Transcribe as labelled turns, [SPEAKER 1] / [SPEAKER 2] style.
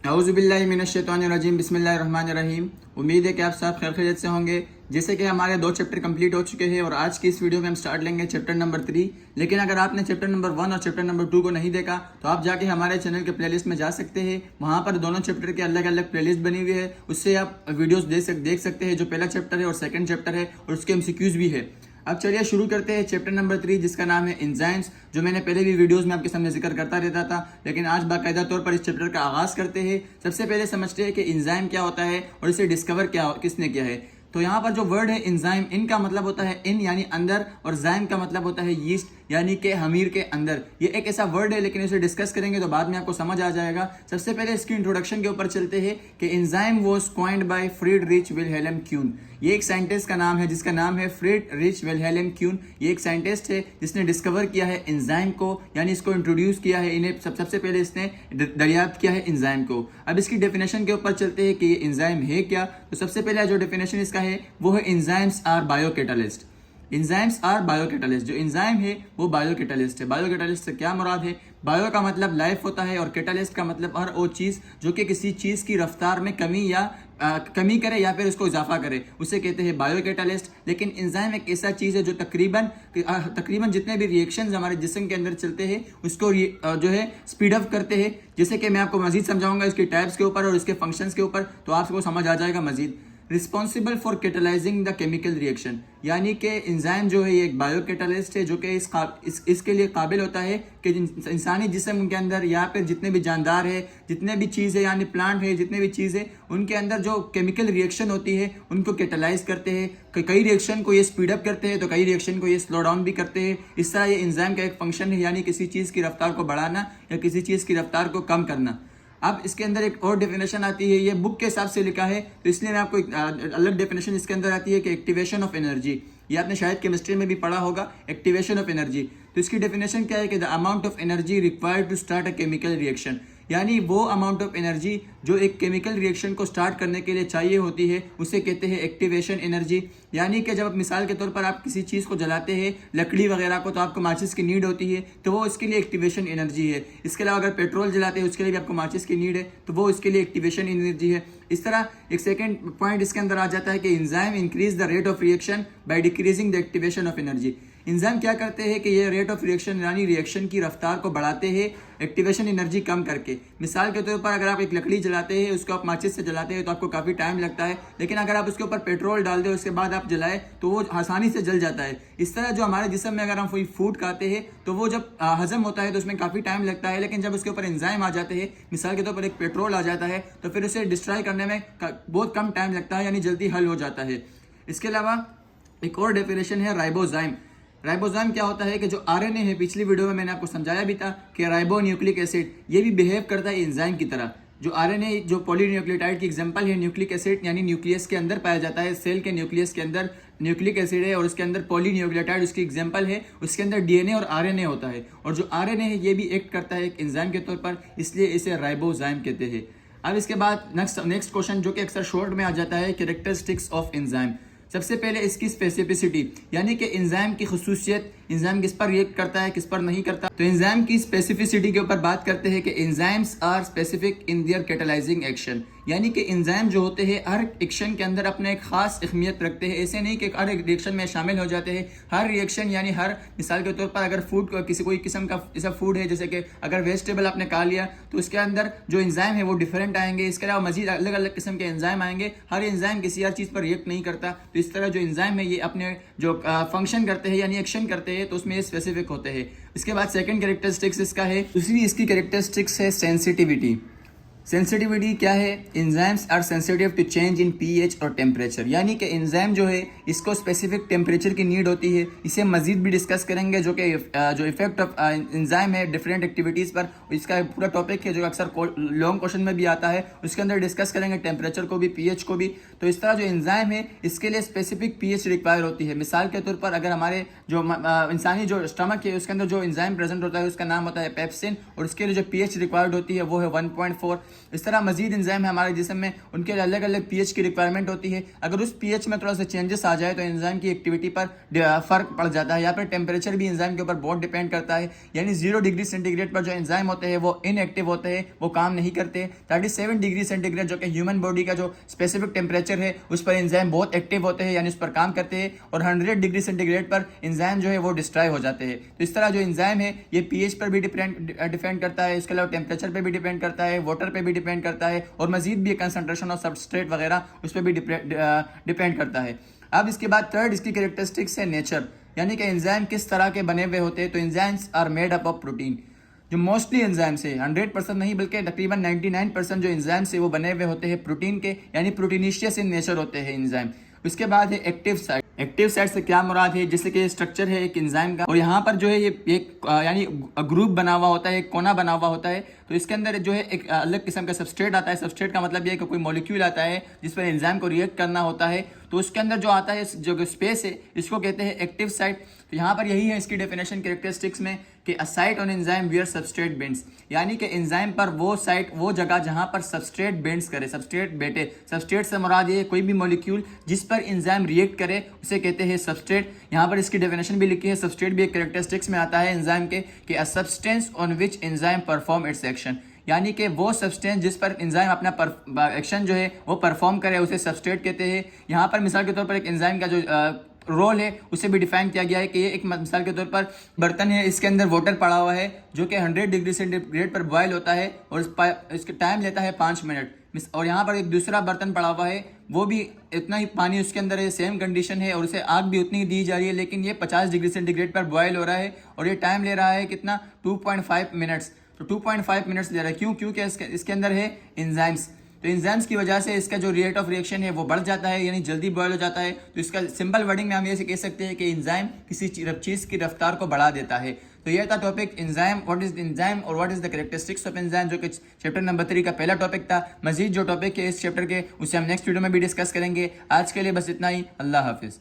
[SPEAKER 1] औज़ुबिल्लाहिमिनश्शैतानिर्रजीम बिस्मिल्लाहिर्रहमानिर्रहीम। उम्मीद है कि आप सब खैरियत से होंगे। जैसे कि हमारे 2 चैप्टर कंप्लीट हो चुके हैं और आज की इस वीडियो में हम स्टार्ट लेंगे चैप्टर नंबर 3। लेकिन अगर आपने चैप्टर नंबर 1 और चैप्टर नंबर 2 को नहीं देखा तो आप जाके हमारे चैनल के प्लेलिस्ट में जा सकते हैं। वहाँ पर दोनों चैप्टर के अलग अलग प्लेलिस्ट बनी हुई है, उससे आप वीडियोस देख सकते हैं। जो पहला चैप्टर है और सेकंड चैप्टर है और उसके एमसीक्यूज भी है। अब चलिए शुरू करते हैं चैप्टर नंबर 3 जिसका नाम है एंजाइम्स, जो मैंने पहले भी वीडियोस में आपके सामने जिक्र करता रहता था, लेकिन आज बाकायदा तौर पर इस चैप्टर का आगाज करते हैं। सबसे पहले समझते हैं कि एंजाइम क्या होता है और इसे डिस्कवर किसने किया है। तो यहाँ पर जो वर्ड है एंजाइम, इनका मतलब होता है इन यानी अंदर, और जाइम का मतलब होता है यीस्ट यानी कि हमीर के अंदर। ये एक ऐसा वर्ड है, लेकिन इसे डिस्कस करेंगे तो बाद में आपको समझ आ जाएगा। सबसे पहले इसकी इंट्रोडक्शन के ऊपर चलते हैं कि enzyme was coined by Friedrich Wilhelm Kühne. ये एक साइंटिस्ट का नाम है जिसका नाम है फ्रीडरिच विल्हेल्म क्यून। ये एक साइंटिस्ट है जिसने डिस्कवर किया है एंजाइम को, यानी इसको इंट्रोड्यूस किया है। इन्हें सबसे पहले इसने दरियाफ्त किया है एंजाइम को। अब इसकी डेफिनेशन के ऊपर चलते हैं कि ये एंजाइम है क्या। तो सबसे पहले जो डेफिनेशन इसका है वो है enzymes are biocatalyst. Enzymes are biocatalyst. जो एंजाइम है वो बायोकैटालिस्ट है। बायोकैटालिस्ट से क्या मुराद है? बायो का मतलब लाइफ होता है और कैटालिस्ट का मतलब हर वो चीज जो कि किसी चीज की रफ्तार में कमी करे या फिर उसको इजाफा करे, उसे कहते हैं बायोकैटालिस्ट। लेकिन एंजाइम एक ऐसा चीज है जो तकरीबन जितने भी रिएक्शंस हमारे जिस्म के अंदर चलते हैं उसको जो है स्पीड अप करते हैं। जैसे कि मैं आपको मजीद समझाऊंगा इसके टाइप्स के ऊपर और इसके फंक्शंस के ऊपर, तो आपको समझ आ जाएगा मजीद। Responsible for catalysing the chemical reaction, यानी कि एंजाइम जो है ये एक बायोकैटालिस्ट है जो कि इसके लिए काबिल होता है कि इंसानी जिस्म के अंदर या फिर जितने भी जानदार है, जितने भी चीज़ है यानी प्लांट है, जितने भी चीज़ है उनके अंदर जो केमिकल रिएक्शन होती है उनको कैटालाइज करते हैं। कई रिएक्शन को ये स्पीड अप करते हैं तो कई रिएक्शन को ये स्लो डाउन भी करते हैं। इस तरह ये एंजाइम का एक फंक्शन है, यानी किसी चीज़ की रफ्तार को बढ़ाना या किसी चीज़ की रफ्तार को कम करना। अब इसके अंदर एक और डेफिनेशन आती है, ये बुक के हिसाब से लिखा है तो इसलिए मैं आपको एक अलग डेफिनेशन इसके अंदर आती है कि एक्टिवेशन ऑफ एनर्जी। ये आपने शायद केमिस्ट्री में भी पढ़ा होगा, एक्टिवेशन ऑफ एनर्जी। तो इसकी डेफिनेशन क्या है कि the amount of energy required to start a chemical reaction, यानी वो अमाउंट ऑफ एनर्जी जो एक केमिकल रिएक्शन को स्टार्ट करने के लिए चाहिए होती है उसे कहते हैं एक्टिवेशन एनर्जी। यानी कि जब मिसाल के तौर पर आप किसी चीज़ को जलाते हैं, लकड़ी वगैरह को, तो आपको माचिस की नीड होती है, तो वो इसके लिए एक्टिवेशन एनर्जी है। इसके अलावा अगर पेट्रोल जलाते हैं उसके लिए भी आपको माचिस की नीड है, तो वो इसके लिए एक्टिवेशन एनर्जी है। इस तरह एक सेकेंड पॉइंट इसके अंदर आ जाता है कि enzyme increase the rate of reaction by decreasing the activation of energy. Enzyme क्या करते हैं कि ये रेट ऑफ रिएक्शन यानी रिएक्शन की रफ्तार को बढ़ाते हैं एक्टिवेशन एनर्जी कम करके। मिसाल के तौर पर अगर आप एक लकड़ी जलाते हैं, उसको आप माचिस से जलाते हैं तो आपको काफ़ी टाइम लगता है, लेकिन अगर आप उसके ऊपर पेट्रोल डाल दें उसके बाद आप जलाए तो वो आसानी से जल जाता है। इस तरह जो हमारे जिस्म में अगर हम कोई फूड खाते हैं तो वो जब हजम होता है तो उसमें काफ़ी टाइम लगता है, लेकिन जब उसके ऊपर एंजाइम आ जाते हैं, मिसाल के तौर पर एक पेट्रोल आ जाता है, तो फिर उसे डिस्ट्रॉय करने में बहुत कम टाइम लगता है, यानी जल्दी हल हो जाता है। इसके अलावा एक और डेफिनेशन है राइबोजाइम। राइबोजाइम क्या होता है कि जो आरएनए है, पिछली वीडियो में मैंने आपको समझाया भी था कि राइबो न्यूक्लिक एसिड ये भी बिहेव करता है एंजाइम की तरह। जो आरएनए जो पॉलीन्यूक्लियोटाइड की एग्जांपल है न्यूक्लिक एसिड, यानी न्यूक्लियस के अंदर पाया जाता है। सेल के न्यूक्लियस के अंदर न्यूक्लिक एसिड है और उसके अंदर पॉलीन्यूक्लियोटाइड उसकी एग्जांपल है। उसके अंदर डीएनए और आरएनए होता है, और जो आरएनए है ये भी एक्ट करता है एक एंजाइम के तौर पर, इसलिए इसे राइबोजाइम कहते हैं। अब इसके बाद नेक्स्ट क्वेश्चन जो कि अक्सर शॉर्ट में आ जाता है, कैरेक्टरिस्टिक्स ऑफ एंजाइम। सबसे पहले इसकी स्पेसिफिसिटी, यानी कि एंजाइम की खुसूसियत, एंजाइम किस पर रिएक्ट करता है किस पर नहीं करता। तो एंजाइम की स्पेसिफिसिटी के ऊपर बात करते हैं कि enzymes are specific in their catalysing action, यानी कि एंजाइम जो होते हैं हर एक्शन के अंदर अपने एक खास अहमियत रखते हैं। ऐसे नहीं कि हर एक रिएक्शन में शामिल हो जाते हैं। हर रिएक्शन यानी हर मिसाल के तौर पर अगर फूड कोई किस्म का ऐसा फूड है, जैसे कि अगर वेजिटेबल आपने खा लिया तो उसके अंदर जो एंजाइम है वो डिफरेंट आएंगे। इसके अलावा मजीद अलग अलग किस्म के एंजाइम आएंगे। हर एंजाइम किसी हर चीज़ पर रिएक्ट नहीं करता। तो इस तरह जो एंजाइम है ये अपने जो फंक्शन करते हैं यानी एक्शन करते हैं तो उसमें ये स्पेसिफिक होते हैं। इसके बाद सेकंड कैरेक्टरिस्टिक्स इसका है, दूसरी इसकी कैरेक्टरिस्टिक्स है सेंसिटिविटी। सेंसिटिविटी क्या है? Enzymes are sensitive to change in pH और टेम्परेचर, यानी कि एंजाइम जो है इसको स्पेसिफिक टेम्परेचर की नीड होती है। इसे मजीद भी डिस्कस करेंगे जो कि जो इफेक्ट ऑफ एंजाइम है डिफरेंट एक्टिविटीज़ पर, इसका पूरा टॉपिक है जो अक्सर लॉन्ग क्वेश्चन में भी आता है। उसके अंदर डिस्कस करेंगे टेम्परेचर को भी, पीएच को भी। तो इस तरह जो एंजाइम है इसके लिए स्पेसिफिक पीएच रिक्वायर होती है। मिसाल के तौर पर अगर हमारे जो इंसानी जो स्टमक है उसके अंदर जो एंजाइम प्रेजेंट होता है उसका नाम होता है पेप्सिन, और उसके लिए जो पीएच रिक्वायर्ड होती है वो है 1.4। इस तरह मजीद एंजाइम है हमारे जिस्म में, उनके अलग अलग पीएच की रिक्वायरमेंट होती है। अगर उस पीएच में थोड़ा सा चेंजेस आ जाए तो एंजाइम की एक्टिविटी पर फर्क पड़ जाता है। या फिर टेम्परेचर भी एंजाइम के ऊपर बहुत डिपेंड करता है, यानी 0 डिग्री सेंटीग्रेड पर जो एंजाइम होते हैं वो इनएक्टिव होते हैं, वो काम नहीं करते। 37 डिग्री सेंटीग्रेड जो कि ह्यूमन बॉडी का जो स्पेसिफिक टेम्परेचर है उस पर एंजाइम बहुत एक्टिव होते हैं, यानी उस पर काम करते हैं। और 100 डिग्री सेंटीग्रेड पर एंजाइम जो है वो डिस्ट्रॉय हो जाते हैं। तो इस तरह जो एंजाइम है ये पीएच पर भी डिपेंड करता है, इसके अलावा टेम्परेचर पर भी डिपेंड करता है, वाटर पे भी डिपेंड करता है, और मजीद भी कंसंट्रेशन ऑफ सबस्ट्रेट वगैरह उस पर भी डिपेंड करता है। अब इसके बाद थर्ड इसकी कैरेक्टरिस्टिक्स है नेचर, यानी कि एंजाइम किस तरह के बने हुए होते हैं। तो enzymes are made up of protein. जो मोस्टली एंजाइम्स है 100% नहीं बल्कि तकरीबन 99% जो एंजाइम्स है वो बने हुए होते हैं प्रोटीन के, यानी प्रोटीनिशियस इन नेचर होते हैं एंजाइम। उसके बाद है एक्टिव साइट। एक्टिव साइट से क्या मुराद है, जैसे कि स्ट्रक्चर है एक एंजाइम का, और यहाँ पर जो है ये एक यानी ग्रुप बना हुआ होता है, एक कोना बना हुआ होता है। तो इसके अंदर जो है एक अलग किस्म का सबस्ट्रेट आता है। सबस्ट्रेट का मतलब ये है कि कोई मॉलिक्यूल आता है जिस पर एंजाइम को रिएक्ट करना होता है। तो उसके अंदर जो आता है जो स्पेस है इसको कहते हैं एक्टिव साइट। तो यहाँ पर यही है इसकी डेफिनेशन कैरेक्टरिस्टिक्स में कि a site on enzyme where substrate binds, यानी कि एंजाइम पर वो साइट वो जगह जहाँ पर सबस्ट्रेट बेंड्स करे, सबस्ट्रेट बैठे। सबस्ट्रेट से मुराद ये कोई भी मॉलिक्यूल जिस पर एंजाइम रिएक्ट करे उसे कहते हैं सबस्ट्रेट। यहाँ पर इसकी डेफिनेशन भी लिखी है। सबस्ट्रेट भी एक कैरेक्टरिस्टिक्स में आता है एंजाइम के कि a substance on which enzyme perform it's action, यानी कि वो सब्सटेंस जिस पर एंजाइम अपना एक्शन जो है वो परफॉर्म करे उसे सबस्ट्रेट कहते हैं। यहाँ पर मिसाल के तौर पर एक एंजाइम का जो रोल है उसे भी डिफाइन किया गया है कि ये एक मिसाल के तौर पर बर्तन है, इसके अंदर वाटर पड़ा हुआ है जो कि 100 डिग्री सेंटीग्रेड पर बॉयल होता है और इसके टाइम लेता है 5 मिनट। और यहाँ पर एक दूसरा बर्तन पड़ा हुआ है, वो भी इतना ही पानी उसके अंदर है, सेम कंडीशन है और उसे आग भी उतनी ही दी जा रही है, लेकिन ये 50 डिग्री सेंटीग्रेड पर बॉयल हो रहा है और ये टाइम ले रहा है कितना 2.5 मिनट्स। तो 2.5 मिनट्स ले रहा है क्यों? क्योंकि इसके अंदर है एंजाइम्स। तो एंजाइम्स की वजह से इसका जो रेट ऑफ रिएक्शन है वो बढ़ जाता है, यानी जल्दी बॉयल हो जाता है। तो इसका सिंपल वर्डिंग में हम ये कह सकते हैं कि एंजाइम किसी चीज़ की रफ्तार को बढ़ा देता है। तो यह था topic enzyme, what is enzyme और what is the characteristics of enzyme, जो कि चैप्टर नंबर 3 का पहला टॉपिक था। मजीद जो टॉपिक है इस चैप्टर के उसे हम नेक्स्ट वीडियो में भी डिस्कस करेंगे। आज के लिए बस इतना ही। अल्लाह हाफिज़।